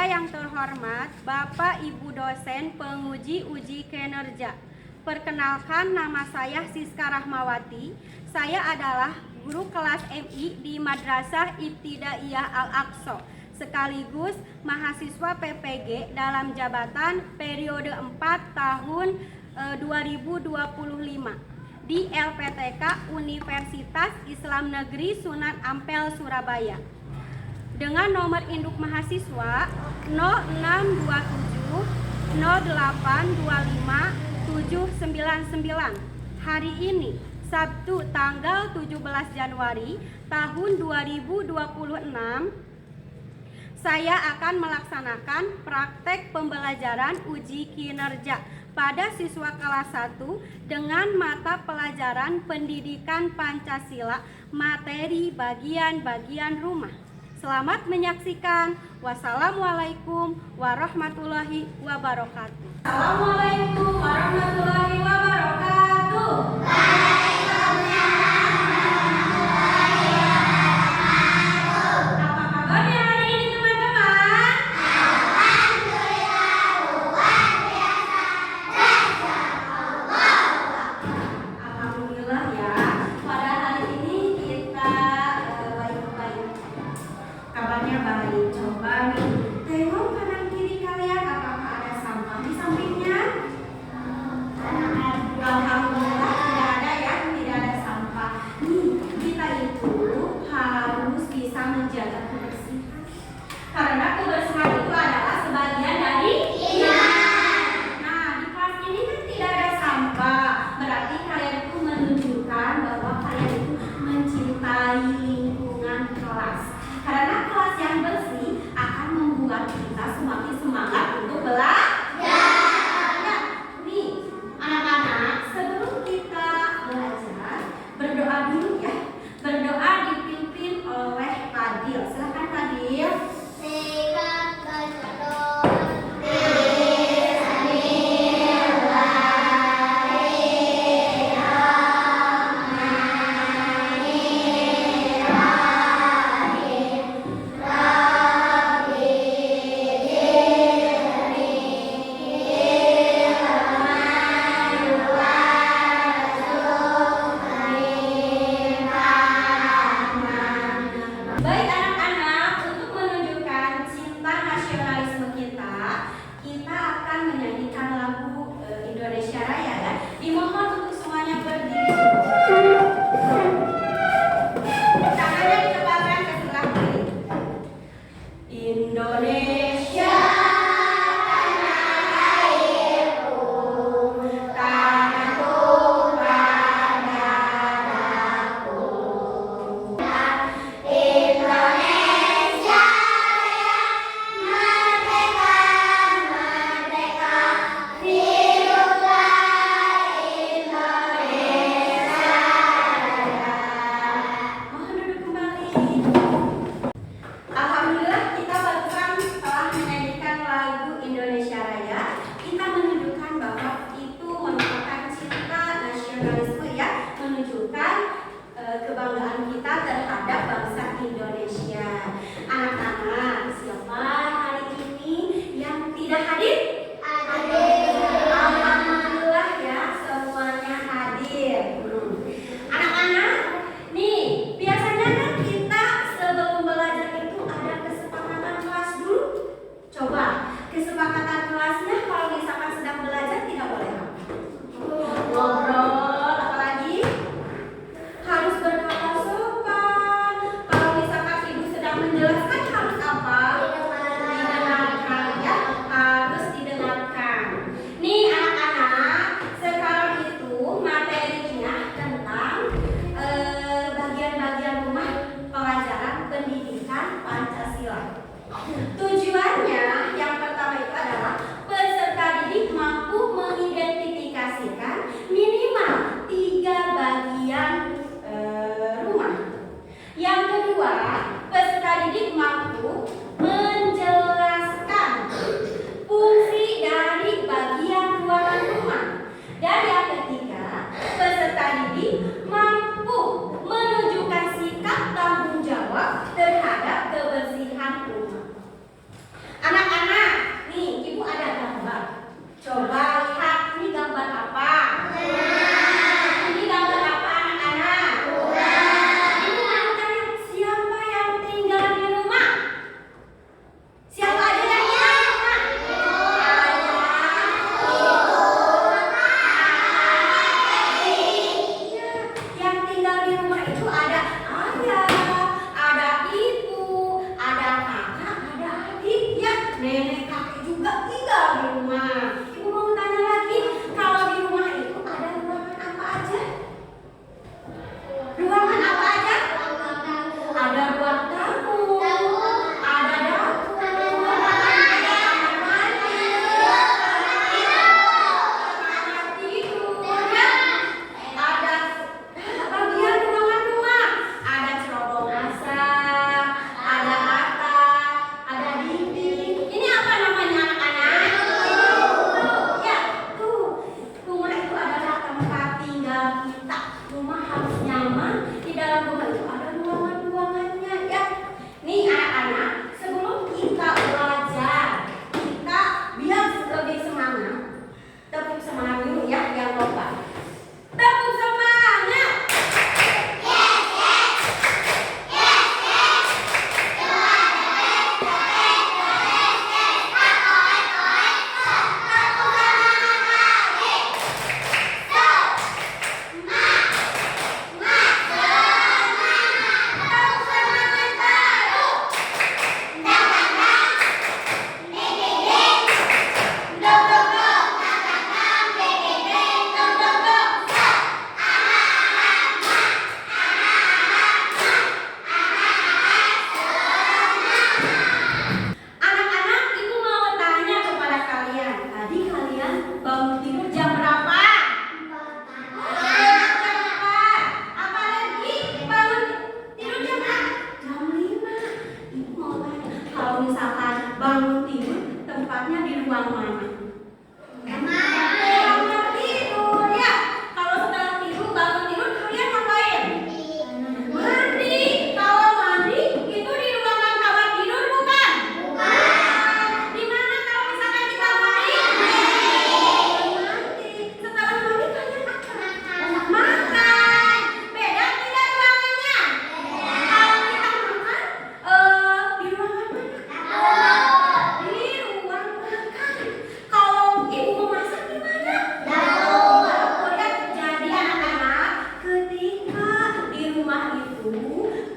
Bapak yang terhormat, Bapak Ibu dosen penguji uji kinerja. Perkenalkan, nama saya Siska Rahmawati. Saya adalah guru kelas MI di Madrasah Ibtidaiyah Al-Aqsa, sekaligus mahasiswa PPG dalam jabatan periode 4 tahun 2025 di LPTK Universitas Islam Negeri Sunan Ampel, Surabaya. Dengan nomor induk mahasiswa 0627 0825 799. Hari ini, Sabtu tanggal 17 Januari tahun 2026, saya akan melaksanakan praktek pembelajaran uji kinerja pada siswa kelas 1 dengan mata pelajaran Pendidikan Pancasila materi bagian-bagian rumah. Selamat menyaksikan. Wassalamualaikum warahmatullahi wabarakatuh. Assalamualaikum warahmatullahi wabarakatuh. Apa kabarnya hari ini, teman-teman? Alhamdulillah ya. Pada hari ini kita baik-baik. Kabarnya baik. Coba nih, tengok kanan kiri kalian, apakah ada sampah di sampingnya? Alhamdulillah tidak ada ya, tidak ada sampah. Nih, kita itu harus bisa menjaga kebersihan. Karena kebersihan itu adalah sebagian dari iman. Nah, di kelas ini kan tidak ada sampah. Berarti kalian itu menunjukkan bahwa kalian itu mencintai lingkungan kelas. Karena kelas yang bersih akan membuat kita semakin semangat untuk belajar. Ya, nih anak-anak, sebelum kita belajar, berdoa dulu ya. Berdoa dipimpin oleh Fadil. Silakan Fadil. Baik anak-anak, untuk menunjukkan cinta nasionalisme kita, kita akan menyanyikan lagu Indonesia Raya ya. Dimohon untuk semuanya berdiri. Tangannya ditepalkan ke sebelah kiri. Indonesia kebanggaan kita terhadap bangsa Indonesia. Anak-anak, siapa hari ini yang tidak hadir? Alhamdulillah ya, semuanya hadir. Anak-anak, nih biasanya kan kita sebelum belajar itu ada kesepakatan kelas dulu. Coba kesepakatan kelasnya kalau misalkan sedang belajar tidak boleh apa? Ngobrol. Harus berkata sopan. Kalau misalkan ibu sedang menjelaskan harus apa? Didengarkan ya, harus didengarkan. Nih anak-anak, sekarang itu materinya tentang bagian-bagian rumah pelajaran Pendidikan Pancasila. Tujuannya yang pertama itu adalah juga tinggal di rumah. Ibu mau tanya lagi, kalau di rumah itu ada ruangan apa aja? Ruangan apa aja? Ada ruang tamu, ada dapur, ada kamar mandi, kamar tidur, ya. Ada bagian ruangan rumah, ada cerobong asap, ada atap, ada dinding. Ini apa namanya anak-anak? Ya, tuh. Rumah itu adalah tempat tinggal kita. Rumah harus nyaman. Di dalam rumah itu ada ruangan-ruangannya, ya. Nih anak-anak, sebelum kita belajar, kita biar lebih semangat. Tepuk semangat dulu ya, yang lomba. Tepuk semangat. Anak-anak, ibu mau tanya kepada kalian. Tadi kalian bangun tidur jam berapa? Jam 4. Apalagi bangun tidur jam berapa? Jam 5. Ibu mau tanya, kalau misalkan bangun tidur tempatnya di ruang mana? Kamar tidur, ya. Kalau setelah tidur, bangun tidur, kalian ngapain? Mandi. Kalau mandi itu di ruangan kamar tidur bukan? Di mana kalau misalkan kita mandi? Mandi. Setelah mandi kalian apa? Makan. Beda tidak ruangannya? Kalau kita makan, di ruangan mana? Di ruang makan. Kalau ibu mau masak di mana? Dapur, ya. Jadi anak-anak, ketika di rumah itu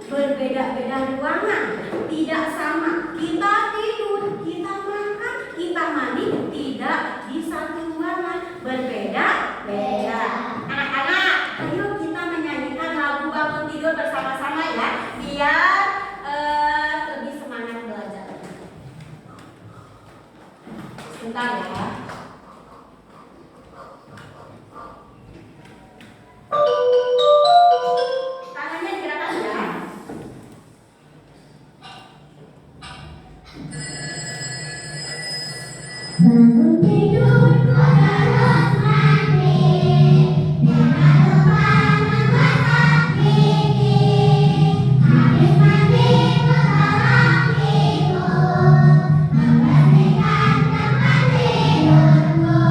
berbeda-beda ruangan, tidak sama. Kita tidur, kita makan, kita mandi, tidak di satu ruangan, berbeda-beda. Anak-anak, ayo kita menyanyikan lagu bangun tidur bersama-sama ya, biar lebih semangat belajar. Sebentar ya. Tangannya digerakkan ya. Bangun tidur, harus mandi. Jangan lupa mengosok gigi. Habis mandi, menggosok tidur. Membersihkan tempat tidurmu.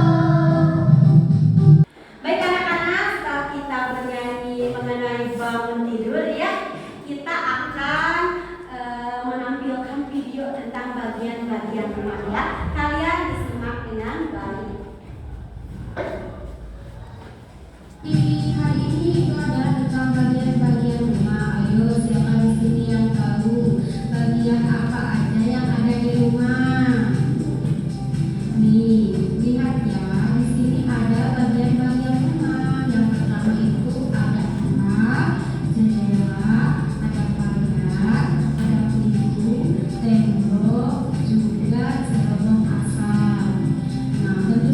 Baik anak-anak, setelah kita bernyanyi mengenai bangun tidur ya, kita akan menampilkan video tentang bagian-bagian rumah ya. Kalian disimak dengan baik. Hari ini itu adalah tentang bagian-bagian rumah. Ayo, siapa di sini yang tahu bagian apa aja yang ada di rumah? Nih, lihat ya, di sini ada bagian-bagian rumah. Yang pertama itu ada kamar, jendela, ada pagar, ada pintu, tembok, juga cerobong asap. Nah, tentu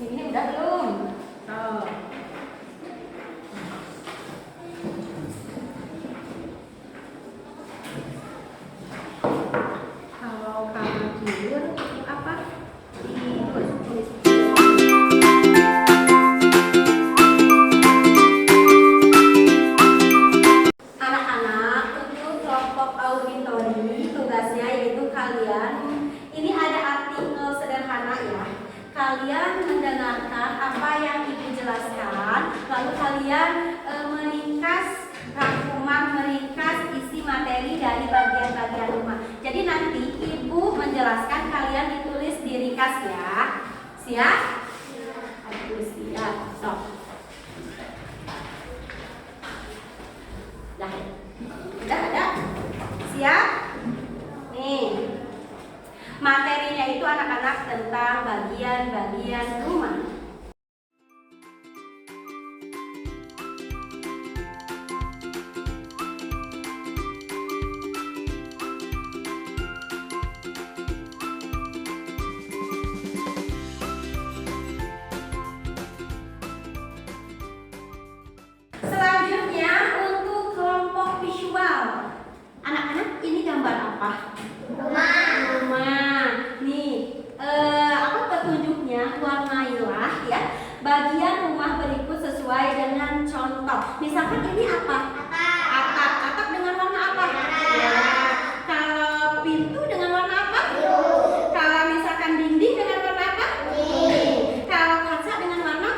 Ini udah belum? Oh. Kalau kamu tidur apa? Tidur. Anak-anak, untuk kelompok auditori tugasnya yaitu kalian ini ada artikel sederhana ya. Kalian mendengarkan apa yang ibu jelaskan, lalu kalian meringkas rangkuman, meringkas isi materi dari bagian-bagian rumah. Jadi nanti ibu menjelaskan, kalian ditulis di ringkas ya. Siap? Aduh, siap. Sok. Dah. Udah ada? Siap? Nih. Materinya itu anak-anak tentang bagian-bagian rumah. Selanjutnya untuk kelompok visual. Anak-anak ini gambar apa? Rumah. Nih, apa petunjuknya? Warnailah ya bagian rumah berikut sesuai dengan contoh. Misalkan ini apa? Atap. Atap dengan warna apa? Ya. Kalau pintu dengan warna apa? Kalau misalkan dinding dengan warna apa? Kalau kaca dengan warna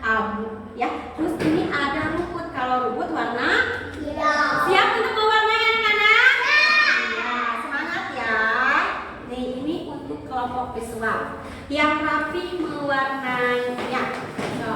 abu. Ya. Terus ini ada rumput. Kalau rumput warna siap untuk mewarnai anak-anak? Ya, semangat ya. Nih, ini untuk kelompok visual yang rapi mewarnainya. So.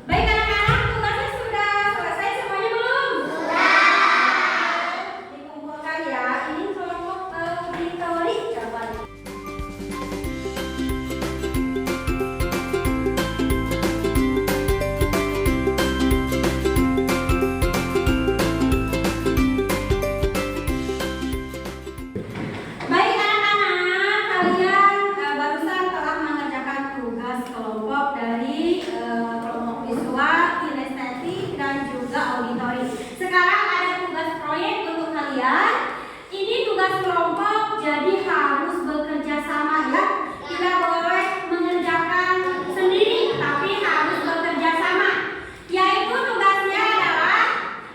Baik anak-anak, tugasnya sudah selesai semuanya belum? Dikumpulkan ya. Ini kelompok auditori. Coba. Baik anak-anak, kalian barusan telah mengerjakan tugas kelompok dari kelompok visual, kinestetik, dan juga auditori. Sekarang ada tugas proyek untuk kalian. Ini tugas kelompok, jadi harus bekerja sama ya. Tidak boleh mengerjakan sendiri, tapi harus bekerja sama. Yaitu tugasnya adalah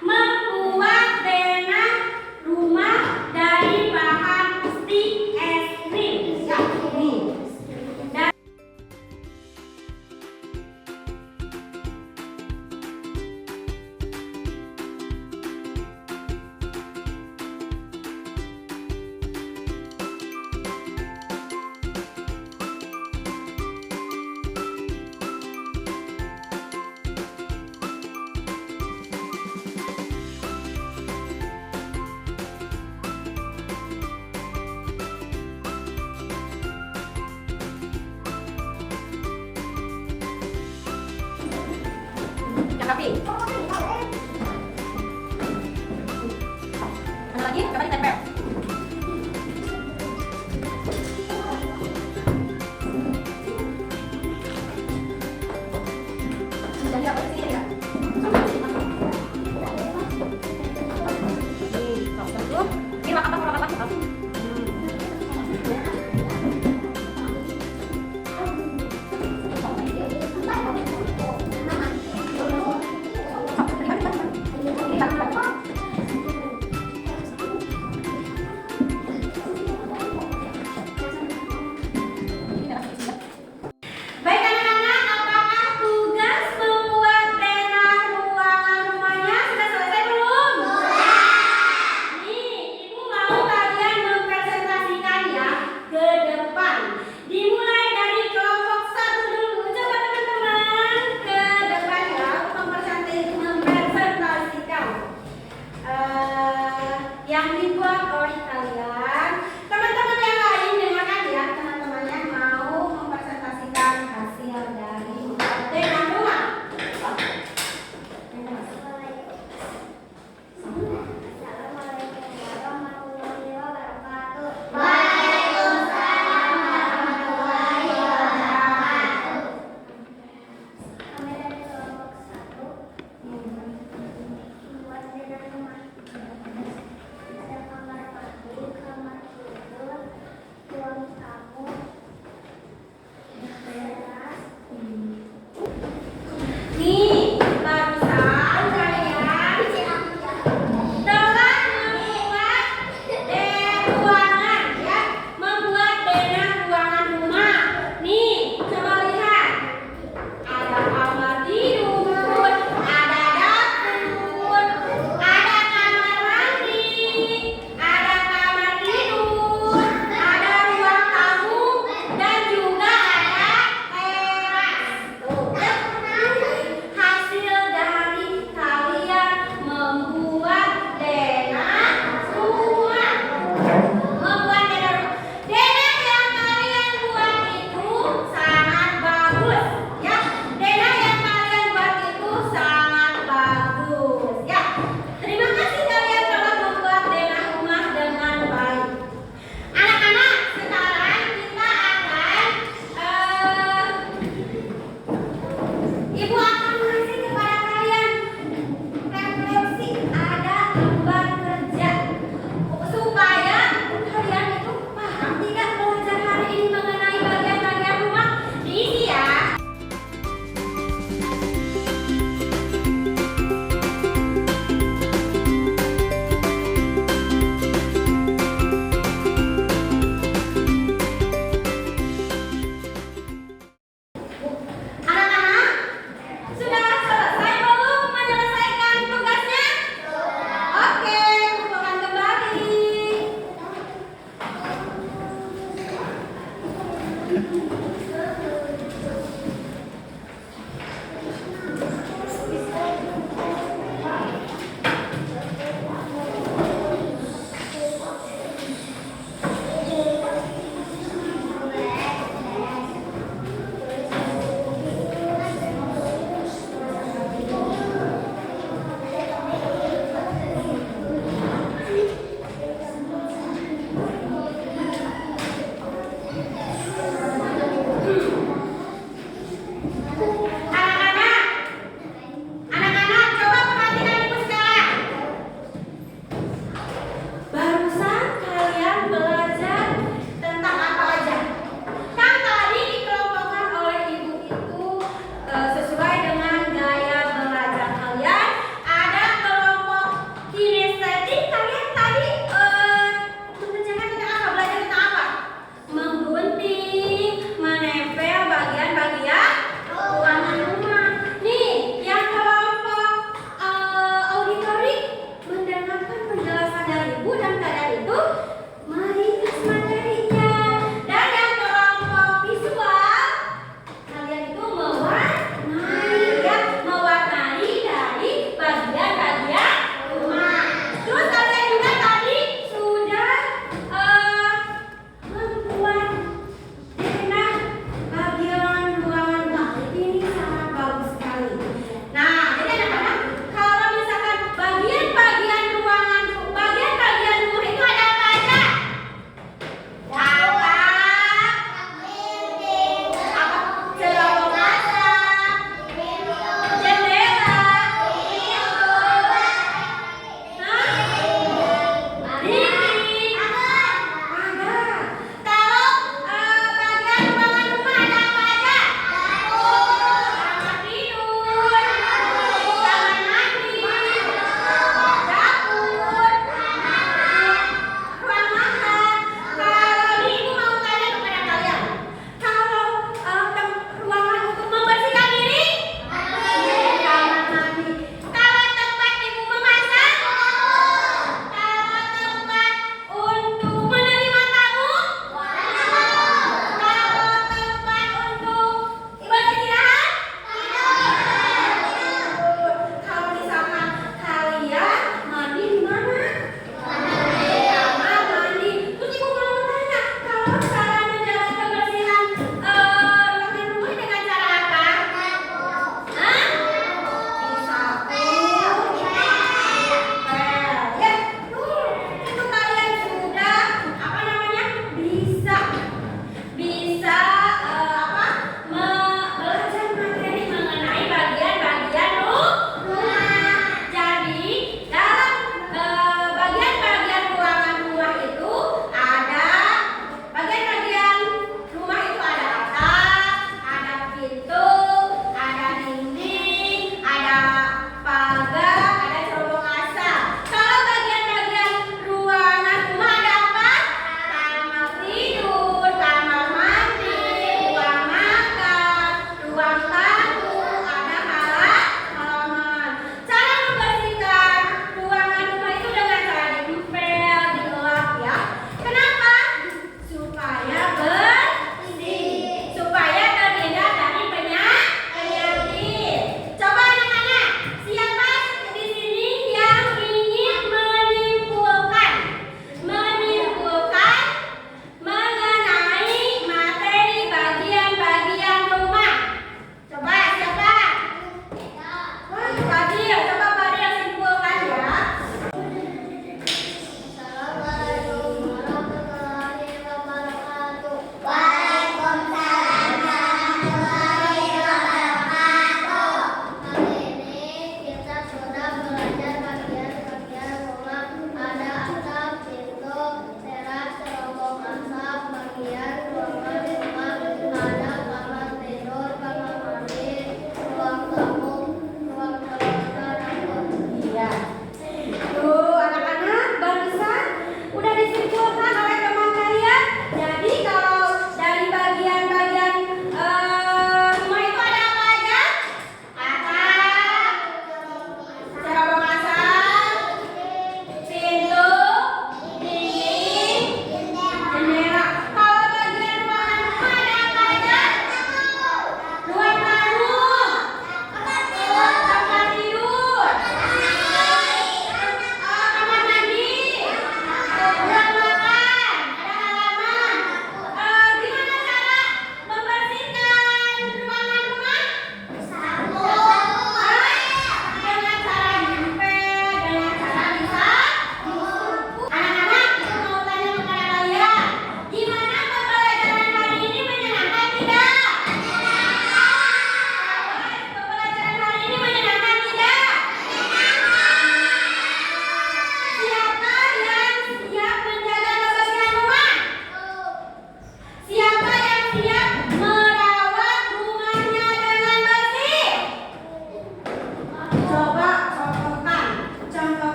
membuat denah rumah dari bahan stik es krim. Ya, nih. Dan yang rapi.